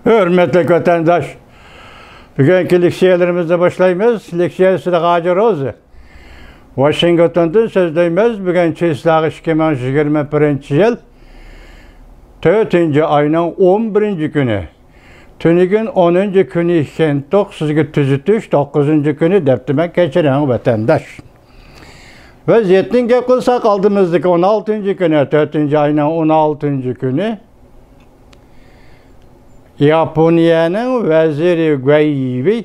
Hürmetli vatandaş, bugünkü leksiyalarımızda başlayımız. Leksiyasıda Hacı Rozi. Washington'dan sözleyimiz. Bugün çislağı 2021 yıl 4. ayının 11. günü. Tünügün 10. günü iken 9'u tüzütüş, 9. günü deptime geçiren vatandaş. Vaziyetini gep kılsak aldığımızdaki 16. günü, 4. ayının 16. günü Japonya'nın veziri Guaibi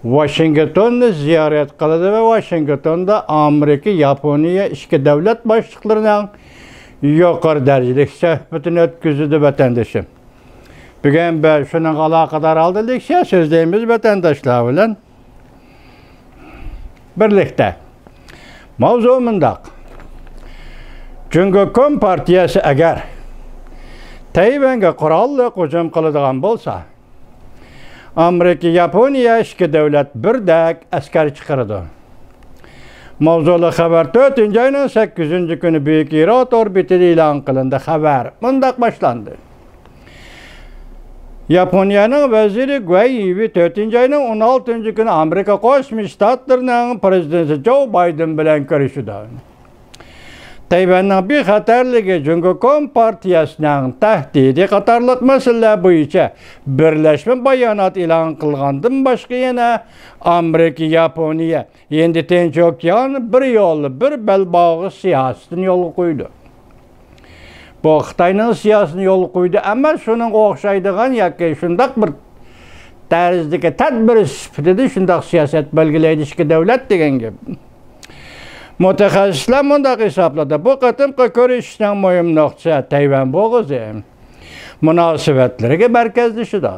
Washington'da ziyaret kıldı ve Washington'da Amerika, Japonya iki devlet başlıklarından yukarı derecelik sohbetini ötküzdü vatandaşım. Bugün ben şunun alakadar aldık ya sözleyimiz vatandaşlar bilen birlikte. Mavzumundaq. Çünkü Kom partiyası eğer Tayvan'a kurallı hücum kıladigan bolsa, Amerika, Japonya iki devlet birdek askar çıkardı. Mavzulu haber 4. ayının 8. günü Büyük İrat orbitida ilan kılındı haber. Mundaq başlandı. Japonya'nın veziri Guaibi 4. ayının 16. günü Amerika Kosmik Ştatlarının prezidenti Joe Biden bilen görüşüdü. Tayvan'ın bir xatarligi çünkü Kom partiyasının tahdidi qatarlıq mesele boyunca birleşme bayanat ilan kılgandan başka yana Amerika, Japonya endi Tinch Okyan bir yolu, bir belbağı siyasetini yol koydu. Bu Xitayning siyosatini yol koydu ama şunun o'xshaydigan yoki shundaq bir tarzdagi tadbir sifatida shundaq siyosat belgilaydi ikki davlat degan gap. Mutaxassislar mundaq hisobladi. Bu qatimqi ko'rishishning muhim nuqtasi Tayvan bo'g'izi munosabatlariga markazlashidi.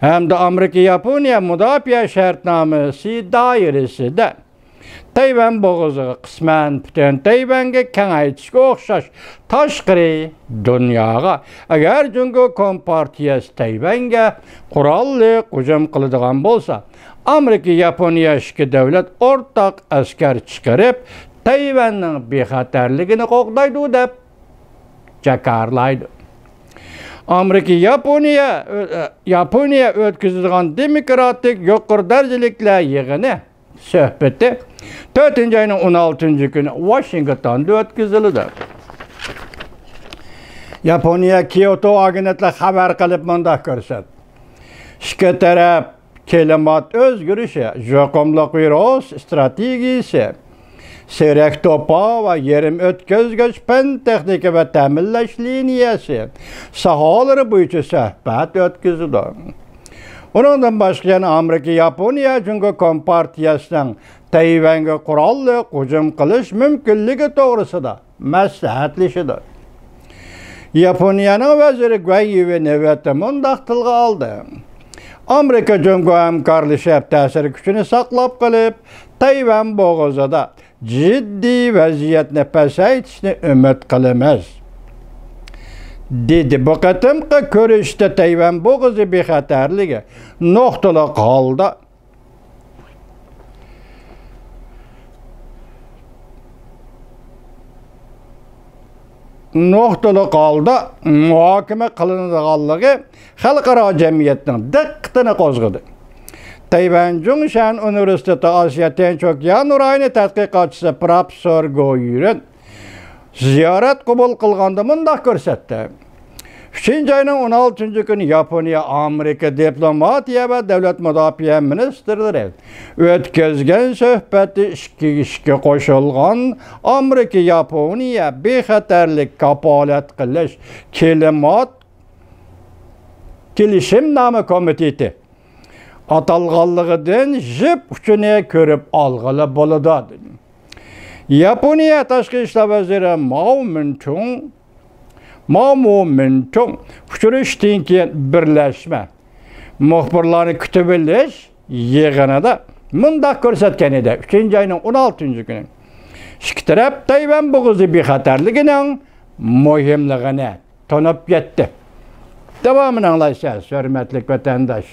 Hamda Amerika Yaponiya mudofaa shartnomasi doirasida Tayvan bo'g'izi qisman butun Tayvanga kengaytirishga o'xshash tashqari dunyoga agar Jungo Kom partiyasi Tayvanga qurolli hujum qiladigan bo'lsa, Amerika, Yaponiya ikki davlat o'rtaq askar chiqarib, Tayvanning bexatarligini qo'g'daydi deb jakarlaydi. Amerika, Yaponiya o'tkazadigan demokratik yuqori darajaliklar yig'ini sohbeti 4. ayının 16. günü Washington'da o'tkazildi. Japonya Kyoto agentliği haber kılıp mundaq ko'rsatdi. İki taraf klimat o'zgarishi, yoqimli virus strategiyasi, seyrek topa ve yerim o'tkazgich fan texnika ve ta'minlash liniyasi sohalari bo'yicha suhbat o'tkazildi. Ondan başqa yana Amerika, Yaponiya Jungo Kom partiyasining Tayvanga qurolli hujum qilish mumkinligi to'g'risida maslahatlashdi. Yaponiyaning veziri Guaibi navbatda mundaq tilga oldi. Amerika Jungo hamkorlashib ta'sir kuchini saqlab qolib, Tayvan bo'g'izida jiddiy vaziyatni pasaytirishni umid qilamiz. Dedi. Bu qatimqi ko'rishda Tayvan bo'g'izi bexatarligi nuqtali holda muhokama qilinadiganligi xalqaro jamiyatning diqqatini qo'zg'adi. Tayvan Zhongshan Universiteti Osiyo Tinch Okyan rayoni tadqiqotchisi professor Go Yuren ziyorat qabul qilganda mundaq ko'rsatdi. 3. ayının 16. günü Japonya, Amerika diplomatiya ve devlet mudofaa ministrleri o'tkazgan suhbati ishga qo'shilgan Amerika, Japonya bexatarlik kapolat qilish kelishimnoma komiteti atalganligidan jip uchini ko'rib olg'ili bo'ladi. Yaponiya tashqi ishlar vaziri Mao Mintung uchrashishdan keyin birlashma muxbirlarni kutib olish yig'inida mundaq ko'rsatgan edi. 3. ayının 16. günü. İki taraf Tayvan bo'g'izi bexatarligining muhimligini tonib yetdi. Davomini anglaysiz, hurmatli vatandosh.